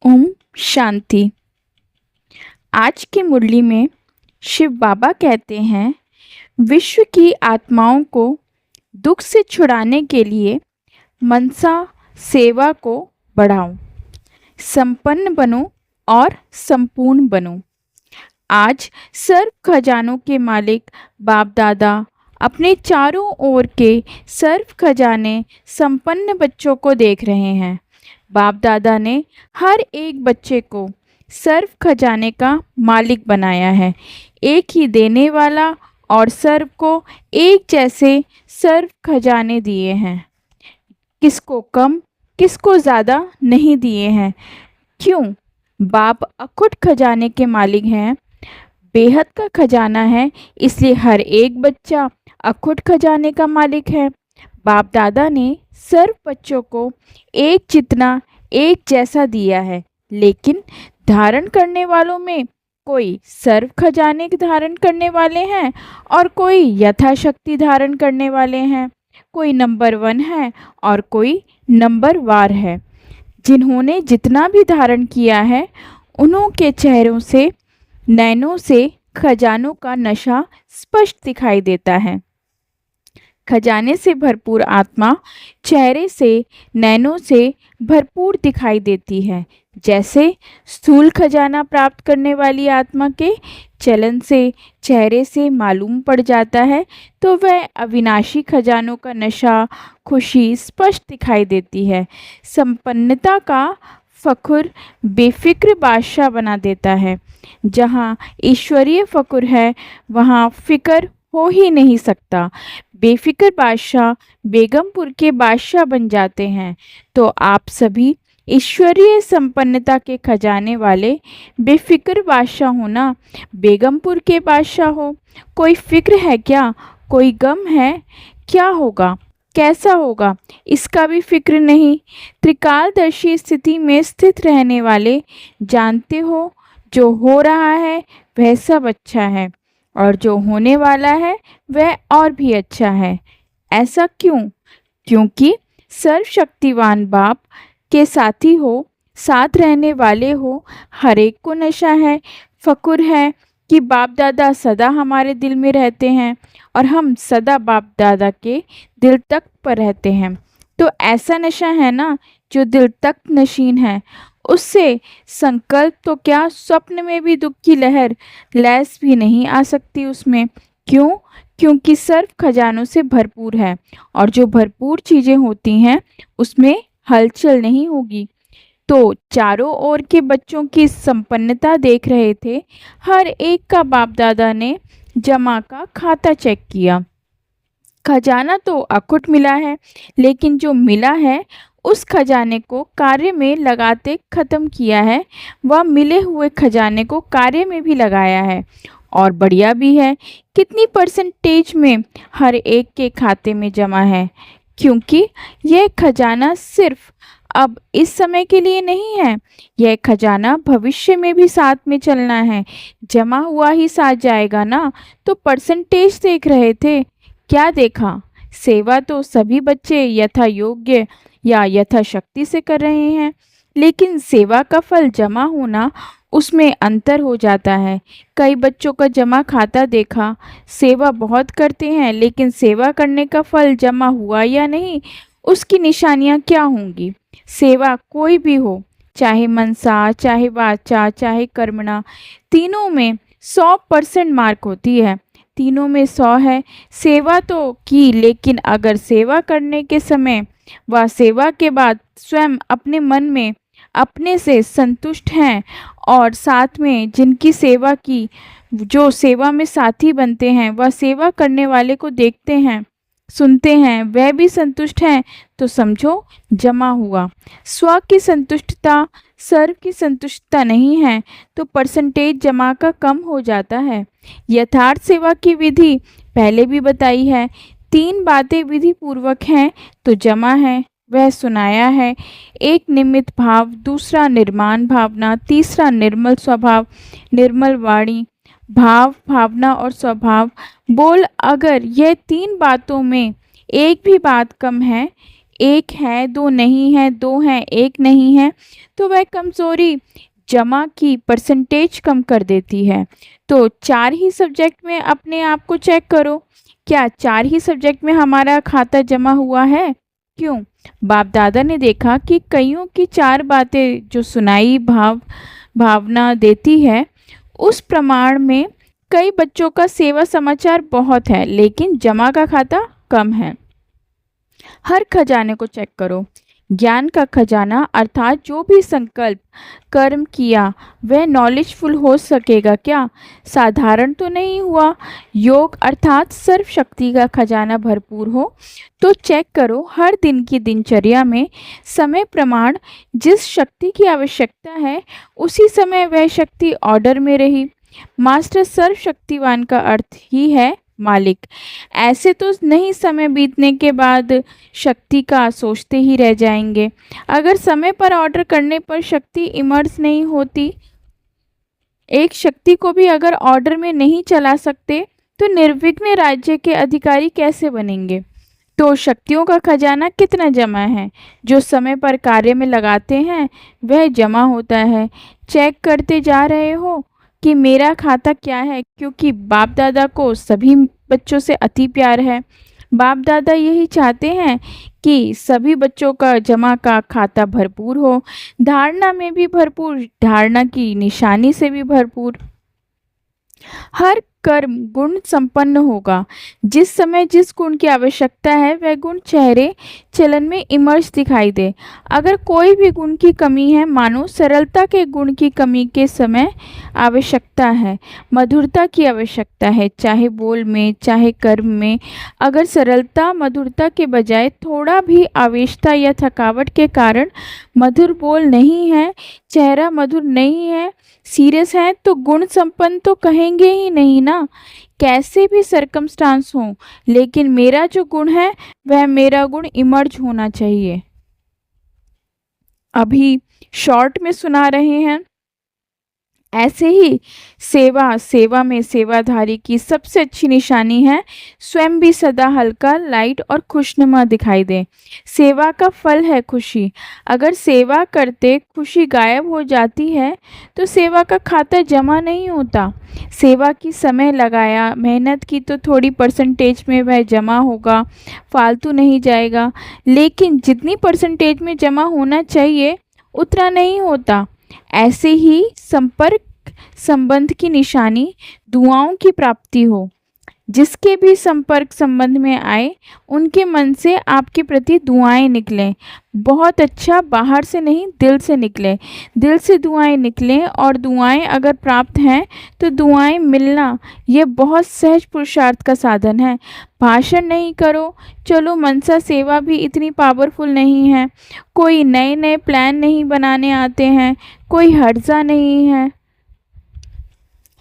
ओम शांति। आज की मुरली में शिव बाबा कहते हैं, विश्व की आत्माओं को दुख से छुड़ाने के लिए मनसा सेवा को बढ़ाओ, संपन्न बनो और संपूर्ण बनो। आज सर्व खजानों के मालिक बाप दादा अपने चारों ओर के सर्व खजाने संपन्न बच्चों को देख रहे हैं। बाप दादा ने हर एक बच्चे को सर्व खजाने का मालिक बनाया है, एक ही देने वाला, और सर्व को एक जैसे सर्व खजाने दिए हैं। किसको कम किसको ज़्यादा नहीं दिए हैं। क्यों? बाप अखुट खजाने के मालिक हैं, बेहद का खजाना है, इसलिए हर एक बच्चा अखुट खजाने का मालिक है। बाप दादा ने सर्व बच्चों को एक जितना एक जैसा दिया है, लेकिन धारण करने वालों में कोई सर्व खजाने धारण करने वाले हैं और कोई यथाशक्ति धारण करने वाले हैं। कोई नंबर 1 है और कोई नंबर वार है। जिन्होंने जितना भी धारण किया है, उन्हों के चेहरों से नैनों से खजानों का नशा स्पष्ट दिखाई देता है। खजाने से भरपूर आत्मा चेहरे से नैनों से भरपूर दिखाई देती है। जैसे स्थूल खजाना प्राप्त करने वाली आत्मा के चलन से चेहरे से मालूम पड़ जाता है, तो वह अविनाशी खजानों का नशा खुशी स्पष्ट दिखाई देती है। संपन्नता का फखुर बेफिक्र बादशाह बना देता है। जहाँ ईश्वरीय फखुर है, वहाँ फिक्र हो ही नहीं सकता। बेफिक्र बादशाह बेगमपुर के बादशाह बन जाते हैं। तो आप सभी ईश्वरीय संपन्नता के खजाने वाले बेफिक्र बादशाह हो ना। बेगमपुर के बादशाह हो। कोई फिक्र है क्या? कोई गम है? क्या होगा, कैसा होगा, इसका भी फिक्र नहीं। त्रिकालदर्शी स्थिति में स्थित रहने वाले जानते हो, जो हो रहा है वह सब अच्छा है, और जो होने वाला है वह और भी अच्छा है। ऐसा क्यों? क्योंकि सर्वशक्तिवान बाप के साथी हो, साथ रहने वाले हो। हर एक को नशा है, फकुर है कि बाप दादा सदा हमारे दिल में रहते हैं और हम सदा बाप दादा के दिल तक पर रहते हैं। तो ऐसा नशा है ना जो दिल तक नशीन है। उससे संकल्प तो क्या, स्वप्न में भी दुख की लहर लैस भी नहीं आ सकती उसमें। क्यों? क्योंकि सर्व खजानों से भरपूर है, और जो भरपूर चीज़ें होती हैं उसमें हलचल नहीं होगी। तो चारों ओर के बच्चों की संपन्नता देख रहे थे। हर एक का बाप दादा ने जमा का खाता चेक किया। खजाना तो अखुट मिला है, लेकिन जो मिला है उस खजाने को कार्य में लगाते ख़त्म किया है। वह मिले हुए खजाने को कार्य में भी लगाया है, और बढ़िया भी है। कितनी परसेंटेज में हर एक के खाते में जमा है? क्योंकि यह खजाना सिर्फ अब इस समय के लिए नहीं है, यह खजाना भविष्य में भी साथ में चलना है। जमा हुआ ही साथ जाएगा ना। तो परसेंटेज देख रहे थे, क्या देखा? सेवा तो सभी बच्चे यथा योग्य या यथाशक्ति से कर रहे हैं, लेकिन सेवा का फल जमा होना, उसमें अंतर हो जाता है। कई बच्चों का जमा खाता देखा, सेवा बहुत करते हैं, लेकिन सेवा करने का फल जमा हुआ या नहीं, उसकी निशानियां क्या होंगी? सेवा कोई भी हो, चाहे मनसा, चाहे वाचा, चाहे कर्मणा, तीनों में 100% मार्क होती है। तीनों में 100 है। सेवा तो की, लेकिन अगर सेवा करने के समय व सेवा के बाद स्वयं अपने मन में अपने से संतुष्ट हैं, और साथ में जिनकी सेवा की, जो सेवा में साथी बनते हैं, वह सेवा करने वाले को देखते हैं, सुनते हैं, वह भी संतुष्ट हैं, तो समझो जमा हुआ। स्व की संतुष्टता सर्व की संतुष्टता नहीं है, तो परसेंटेज जमा का कम हो जाता है। यथार्थ सेवा की विधि पहले भी बताई है। 3 बातें विधि पूर्वक हैं तो जमा है, वह सुनाया है। एक निमित्त भाव, दूसरा निर्माण भावना, तीसरा निर्मल स्वभाव, निर्मल वाणी, भाव, भावना और स्वभाव। बोल, अगर यह 3 बातों में एक भी बात कम है, एक है, दो नहीं है, दो है, एक नहीं है, तो वह कमज़ोरी जमा की परसेंटेज कम कर देती है। तो 4 ही सब्जेक्ट में अपने आप को चेक करो, क्या 4 ही सब्जेक्ट में हमारा खाता जमा हुआ है? क्यों? बाप दादा ने देखा कि कईयों की 4 बातें जो सुनाई भावना देती है, उस प्रमाण में कई बच्चों का सेवा समाचार बहुत है, लेकिन जमा का खाता कम है। हर खजाने को चेक करो। ज्ञान का खजाना अर्थात जो भी संकल्प कर्म किया वह नॉलेजफुल हो सकेगा क्या? साधारण तो नहीं हुआ। योग अर्थात सर्वशक्ति का खजाना भरपूर हो तो चेक करो हर दिन की दिनचर्या में समय प्रमाण जिस शक्ति की आवश्यकता है उसी समय वह शक्ति ऑर्डर में रही। मास्टर सर्वशक्तिवान का अर्थ ही है मालिक। ऐसे तो नहीं समय बीतने के बाद शक्ति का सोचते ही रह जाएंगे। अगर समय पर ऑर्डर करने पर शक्ति इमर्ज नहीं होती, एक शक्ति को भी अगर ऑर्डर में नहीं चला सकते तो निर्विघ्न राज्य के अधिकारी कैसे बनेंगे? तो शक्तियों का खजाना कितना जमा है? जो समय पर कार्य में लगाते हैं वह जमा होता है। चेक करते जा रहे हो कि मेरा खाता क्या है, क्योंकि बाप दादा को सभी बच्चों से अति प्यार है। बाप दादा यही चाहते हैं कि सभी बच्चों का जमा का खाता भरपूर हो, धारणा में भी भरपूर, धारणा की निशानी से भी भरपूर। हर कर्म गुण संपन्न होगा। जिस समय जिस गुण की आवश्यकता है वह गुण चेहरे चलन में इमर्ज दिखाई दे। अगर कोई भी गुण की कमी है, मानो सरलता के गुण की कमी के समय आवश्यकता है, मधुरता की आवश्यकता है, चाहे बोल में चाहे कर्म में। अगर सरलता मधुरता के बजाय थोड़ा भी आवेशता या थकावट के कारण मधुर बोल नहीं है, चेहरा मधुर नहीं है, सीरियस है, तो गुण संपन्न तो कहेंगे ही नहीं ना। कैसे भी सरकमस्टांस हो, लेकिन मेरा जो गुण है वह मेरा गुण इमर्ज होना चाहिए। अभी शॉर्ट में सुना रहे हैं। ऐसे ही सेवा में सेवाधारी की सबसे अच्छी निशानी है स्वयं भी सदा हल्का, लाइट और खुशनुमा दिखाई दे। सेवा का फल है खुशी। अगर सेवा करते खुशी गायब हो जाती है तो सेवा का खाता जमा नहीं होता। सेवा की समय लगाया, मेहनत की तो थोड़ी परसेंटेज में वह जमा होगा, फालतू नहीं जाएगा, लेकिन जितनी परसेंटेज में जमा होना चाहिए उतना नहीं होता। ऐसे ही संपर्क संबंध की निशानी दुआओं की प्राप्ति हो। जिसके भी संपर्क संबंध में आए उनके मन से आपके प्रति दुआएं निकलें। बहुत अच्छा, बाहर से नहीं दिल से निकले। दिल से दुआएं निकलें और दुआएं अगर प्राप्त हैं तो दुआएं मिलना यह बहुत सहज पुरुषार्थ का साधन है। भाषण नहीं करो, चलो मनसा सेवा भी इतनी पावरफुल नहीं है। कोई नए नए प्लान नहीं बनाने आते हैं, कोई हर्जा नहीं है।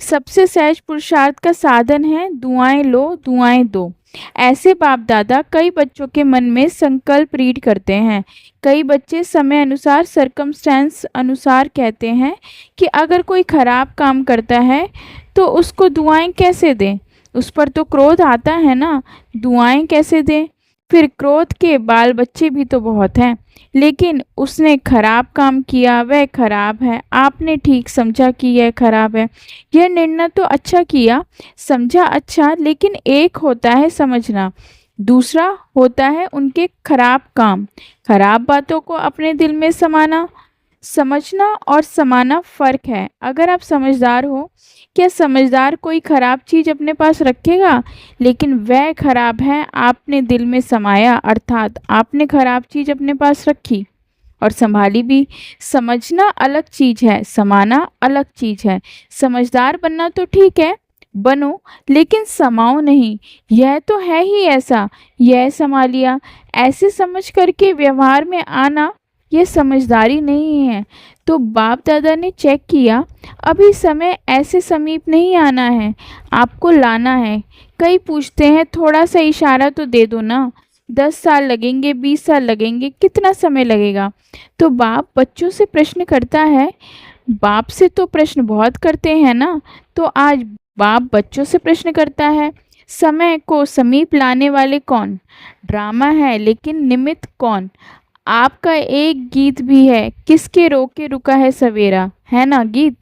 सबसे सहज पुरुषार्थ का साधन है दुआएं लो दुआएं दो। ऐसे बाप दादा कई बच्चों के मन में संकल्प रीड करते हैं। कई बच्चे समय अनुसार सरकमस्टेंस अनुसार कहते हैं कि अगर कोई खराब काम करता है तो उसको दुआएं कैसे दें? उस पर तो क्रोध आता है ना, दुआएं कैसे दें? फिर क्रोध के बाल बच्चे भी तो बहुत हैं। लेकिन उसने खराब काम किया, वह खराब है, आपने ठीक समझा कि यह खराब है। यह निर्णय तो अच्छा किया, समझा अच्छा, लेकिन एक होता है समझना, दूसरा होता है उनके खराब काम, खराब बातों को अपने दिल में समाना। समझना और समाना फ़र्क है। अगर आप समझदार हो, क्या समझदार कोई ख़राब चीज़ अपने पास रखेगा? लेकिन वह खराब है आपने दिल में समाया, अर्थात आपने खराब चीज़ अपने पास रखी और संभाली भी। समझना अलग चीज़ है, समाना अलग चीज़ है। समझदार बनना तो ठीक है, बनो, लेकिन समाओ नहीं। यह तो है ही ऐसा, यह संभालिया, ऐसे समझ करके व्यवहार में आना यह समझदारी नहीं है। तो बाप दादा ने चेक किया, अभी समय ऐसे समीप नहीं आना है, आपको लाना है। कई पूछते हैं थोड़ा सा इशारा तो दे दो ना, 10 साल लगेंगे, 20 साल लगेंगे, कितना समय लगेगा? तो बाप बच्चों से प्रश्न करता है। बाप से तो प्रश्न बहुत करते हैं ना, तो आज बाप बच्चों से प्रश्न करता है। समय को समीप लाने वाले कौन? ड्रामा है लेकिन निमित्त कौन? आपका एक गीत भी है, किसके रोके रुका है सवेरा, है ना गीत?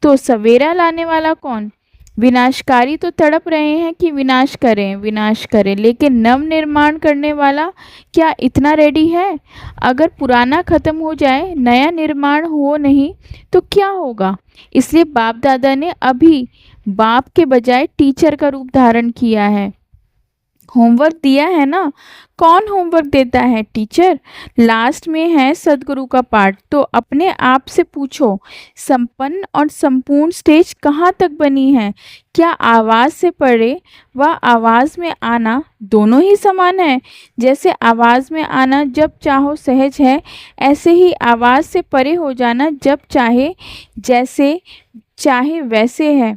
तो सवेरा लाने वाला कौन? विनाशकारी तो तड़प रहे हैं कि विनाश करें विनाश करें, लेकिन नव निर्माण करने वाला क्या इतना रेडी है? अगर पुराना खत्म हो जाए, नया निर्माण हो नहीं, तो क्या होगा? इसलिए बाप दादा ने अभी बाप के बजाय टीचर का रूप धारण किया है। होमवर्क दिया है ना। कौन होमवर्क देता है? टीचर। लास्ट में है सदगुरु का पाठ। तो अपने आप से पूछो, संपन्न और संपूर्ण स्टेज कहाँ तक बनी है? क्या आवाज़ से परे व आवाज़ में आना दोनों ही समान है? जैसे आवाज़ में आना जब चाहो सहज है, ऐसे ही आवाज़ से परे हो जाना जब चाहे जैसे चाहे वैसे है।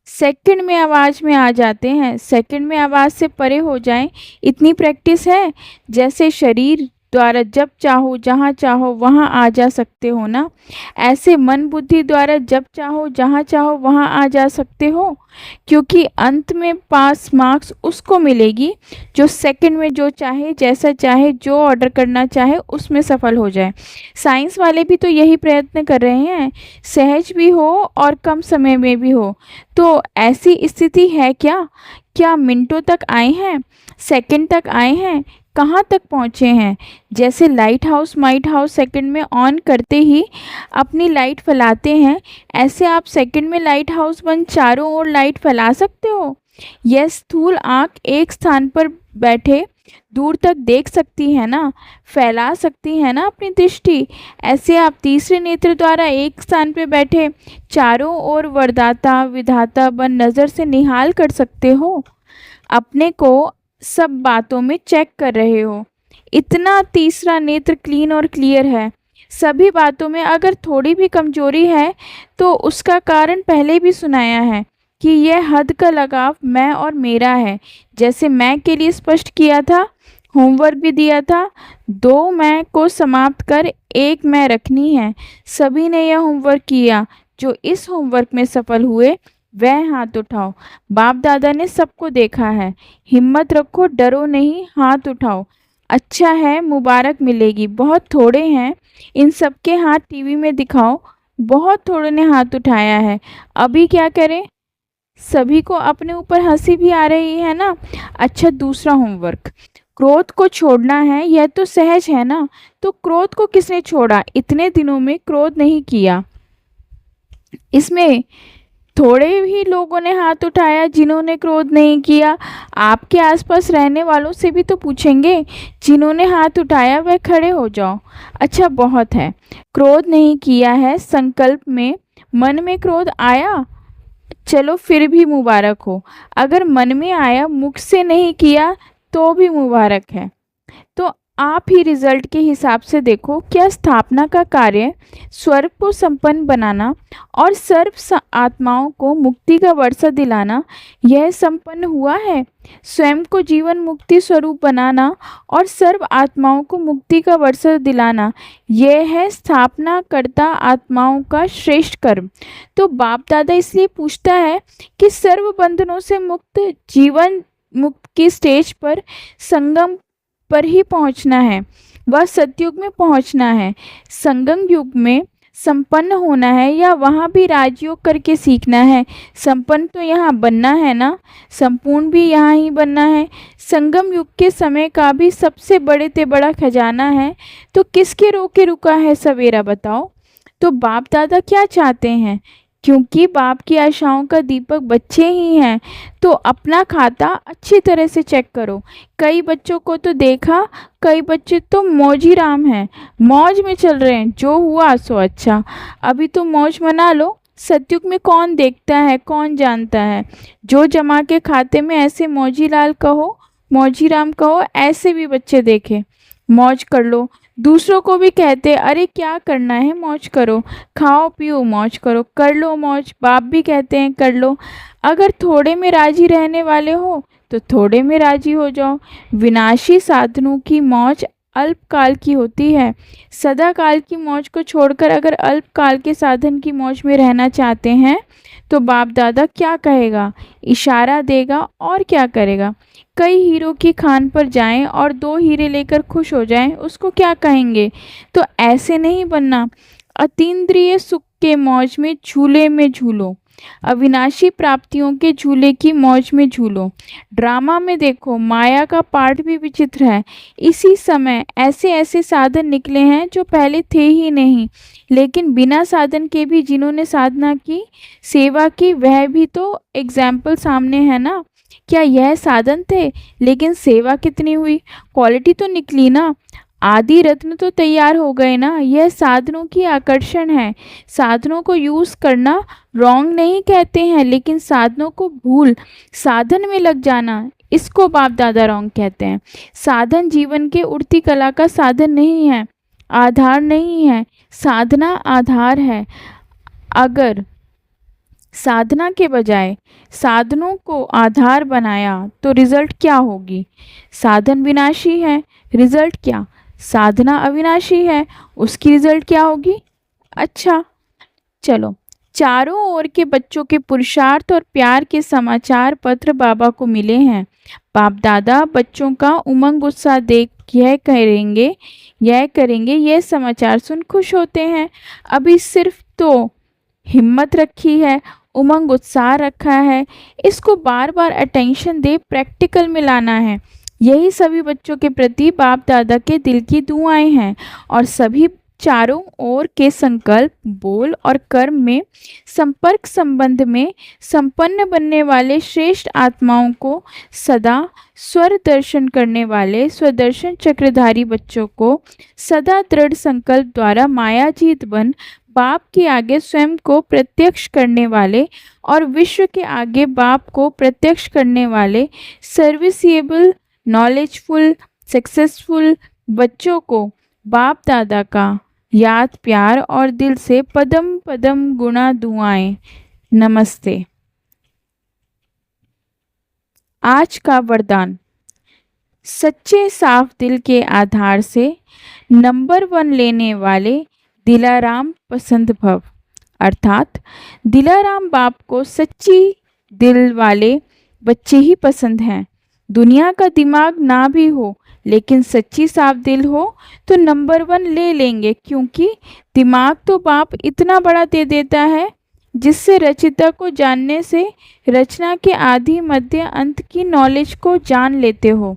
सेकंड में आवाज़ में आ जाते हैं, सेकंड में आवाज़ से परे हो जाएं, इतनी प्रैक्टिस है। जैसे शरीर द्वारा जब चाहो जहाँ चाहो वहाँ आ जा सकते हो ना, ऐसे मन बुद्धि द्वारा जब चाहो जहाँ चाहो वहाँ आ जा सकते हो। क्योंकि अंत में पास मार्क्स उसको मिलेगी जो सेकंड में जो चाहे, जैसा चाहे, जो ऑर्डर करना चाहे उसमें सफल हो जाए। साइंस वाले भी तो यही प्रयत्न कर रहे हैं, सहज भी हो और कम समय में भी हो। तो ऐसी स्थिति है क्या? क्या मिनटों तक आए हैं, सेकंड तक आए हैं, कहाँ तक पहुँचे हैं? जैसे light house might house second में ऑन करते ही अपनी लाइट फैलाते हैं, ऐसे आप सेकंड में लाइट हाउस बन चारों ओर लाइट फैला सकते हो। यह स्थूल आँख एक स्थान पर बैठे दूर तक देख सकती है ना, फैला सकती है ना अपनी दृष्टि। ऐसे आप तीसरे नेत्र द्वारा एक स्थान पर बैठे चारों ओर वरदाता विधाता बन नज़र से निहाल कर सकते हो। अपने को सब बातों में चेक कर रहे हो। इतना तीसरा नेत्र क्लीन और क्लियर है। सभी बातों में अगर थोड़ी भी कमजोरी है तो उसका कारण पहले भी सुनाया है कि यह हद का लगाव मैं और मेरा है। जैसे मैं के लिए स्पष्ट किया था, होमवर्क भी दिया था, 2 मैं को समाप्त कर 1 मैं रखनी है। सभी ने यह होमवर्क किया। जो इस होमवर्क में सफल हुए वह हाथ उठाओ। बाप दादा ने सबको देखा है। हिम्मत रखो, डरो नहीं, हाथ उठाओ। अच्छा है, मुबारक मिलेगी। बहुत थोड़े हैं, इन सबके हाथ टीवी में दिखाओ। बहुत थोड़े ने हाथ उठाया है। अभी क्या करें? सभी को अपने ऊपर हंसी भी आ रही है ना। अच्छा, दूसरा होमवर्क, क्रोध को छोड़ना है। यह तो सहज है ना। तो क्रोध को किसने छोड़ा? इतने दिनों में क्रोध नहीं किया। इसमें थोड़े ही लोगों ने हाथ उठाया जिन्होंने क्रोध नहीं किया। आपके आसपास रहने वालों से भी तो पूछेंगे। जिन्होंने हाथ उठाया वह खड़े हो जाओ। अच्छा, बहुत है। क्रोध नहीं किया है, संकल्प में मन में क्रोध आया, चलो फिर भी मुबारक हो। अगर मन में आया, मुख से नहीं किया तो भी मुबारक है। तो आप ही रिजल्ट के हिसाब से देखो। क्या स्थापना का कार्य स्वर्ग को संपन्न बनाना और सर्व आत्माओं को मुक्ति का वर्षा दिलाना, यह संपन्न हुआ है? स्वयं को जीवन मुक्ति स्वरूप बनाना और सर्व आत्माओं को मुक्ति का वर्षा दिलाना, यह है स्थापना करता आत्माओं का श्रेष्ठ कर्म। तो बाप दादा इसलिए पूछता है कि सर्व बंधनों से मुक्त जीवन मुक्त की स्टेज पर संगम पर ही पहुंचना है। वह सतयुग में पहुंचना है। संगम युग में संपन्न होना है या वहाँ भी राजयोग करके सीखना है? संपन्न तो यहाँ बनना है ना, संपूर्ण भी यहाँ ही बनना है। संगम युग के समय का भी सबसे बड़े ते बड़ा खजाना है। तो किसके रोके रुका है सवेरा, बताओ? तो बाप दादा क्या चाहते हैं? क्योंकि बाप की आशाओं का दीपक बच्चे ही हैं, तो अपना खाता अच्छी तरह से चेक करो। कई बच्चों को तो देखा, कई बच्चे तो मौजी राम हैं, मौज में चल रहे हैं, जो हुआ सो अच्छा। अभी तो मौज मना लो। सतयुग में कौन देखता है, कौन जानता है? जो जमा के खाते में ऐसे मौजी लाल कहो, मौजी राम कहो, ऐसे भी बच्चे देखे। मौज कर लो। दूसरों को भी कहते, अरे क्या करना है, मौज करो, खाओ पियो मौज करो, कर लो मौज। बाप भी कहते हैं कर लो। अगर थोड़े में राजी रहने वाले हो तो थोड़े में राजी हो जाओ। विनाशी साधनों की मौज अल्पकाल की होती है। सदा काल की मौज को छोड़कर अगर अल्पकाल के साधन की मौज में रहना चाहते हैं तो बाप दादा क्या कहेगा, इशारा देगा और क्या करेगा। कई हीरो की खान पर जाएं और 2 हीरे लेकर खुश हो जाएं, उसको क्या कहेंगे। तो ऐसे नहीं बनना। अतीन्द्रिय सुख के मौज में झूले में झूलो, अविनाशी प्राप्तियों के झूले की मौज में झूलो। ड्रामा में देखो, माया का पार्ट भी विचित्र है। इसी समय ऐसे ऐसे साधन निकले हैं जो पहले थे ही नहीं, लेकिन बिना साधन के भी जिन्होंने साधना की, सेवा की, वह भी तो एग्जाम्पल सामने है ना। क्या यह साधन थे, लेकिन सेवा कितनी हुई, क्वालिटी तो निकली ना। आदि रत्न तो तैयार हो गए ना। यह साधनों की आकर्षण है। साधनों को यूज करना रॉन्ग नहीं कहते हैं, लेकिन साधनों को भूल साधन में लग जाना, इसको बाप दादा रॉन्ग कहते हैं। साधन जीवन के उड़ती कला का साधन नहीं है, आधार नहीं है। साधना आधार है। अगर साधना के बजाय साधनों को आधार बनाया तो रिजल्ट क्या होगी। साधन विनाशी है, रिजल्ट क्या। साधना अविनाशी है, उसकी रिजल्ट क्या होगी। अच्छा चलो, चारों ओर के बच्चों के पुरुषार्थ और प्यार के समाचार पत्र बाबा को मिले हैं। बाप दादा बच्चों का उमंग उत्साह देख यह करेंगे, यह समाचार सुन खुश होते हैं। अभी सिर्फ तो हिम्मत रखी है, उमंग उत्साह रखा है, इसको बार बार अटेंशन दे प्रैक्टिकल में लाना है। यही सभी बच्चों के प्रति बाप दादा के दिल की दुआएं हैं। और सभी चारों ओर के संकल्प, बोल और कर्म में संपर्क संबंध में संपन्न बनने वाले श्रेष्ठ आत्माओं को सदा स्वर दर्शन करने वाले स्वदर्शन चक्रधारी बच्चों को सदा दृढ़ संकल्प द्वारा मायाजीत बन बाप के आगे स्वयं को प्रत्यक्ष करने वाले और विश्व के आगे बाप को प्रत्यक्ष करने वाले सर्विसिएबल, नॉलेजफुल, सक्सेसफुल बच्चों को बाप दादा का याद, प्यार और दिल से पदम पदम गुणा दुआएं। नमस्ते। आज का वरदान। सच्चे साफ दिल के आधार से नंबर 1 लेने वाले दिलाराम पसंद भव। अर्थात दिलाराम बाप को सच्ची दिल वाले बच्चे ही पसंद हैं। दुनिया का दिमाग ना भी हो, लेकिन सच्ची साफ दिल हो तो नंबर 1 ले लेंगे, क्योंकि दिमाग तो बाप इतना बड़ा दे देता है जिससे रचिता को जानने से रचना के आदि मध्य अंत की नॉलेज को जान लेते हो।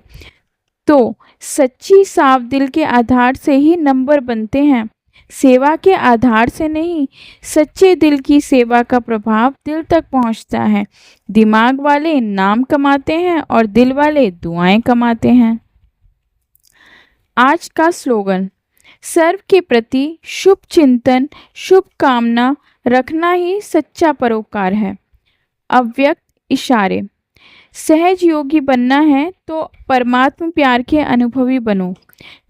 तो सच्ची साफ दिल के आधार से ही नंबर बनते हैं, सेवा के आधार से नहीं। सच्चे दिल की सेवा का प्रभाव दिल तक पहुंचता है। दिमाग वाले नाम कमाते हैं और दिल वाले दुआएं कमाते हैं। आज का स्लोगन। सर्व के प्रति शुभ चिंतन, शुभ कामना रखना ही सच्चा परोपकार है। अव्यक्त इशारे। सहज योगी बनना है तो परमात्म प्यार के अनुभवी बनो।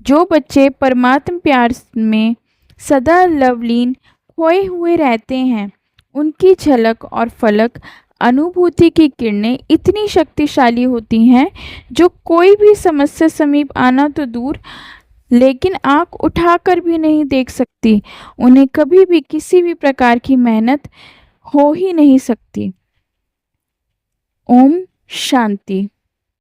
जो बच्चे परमात्म प्यार में सदा लवलीन खोए हुए रहते हैं, उनकी झलक और फलक अनुभूति की किरणें इतनी शक्तिशाली होती हैं जो कोई भी समस्या समीप आना तो दूर, लेकिन आंख उठाकर भी नहीं देख सकती। उन्हें कभी भी किसी भी प्रकार की मेहनत हो ही नहीं सकती। ओम शांति।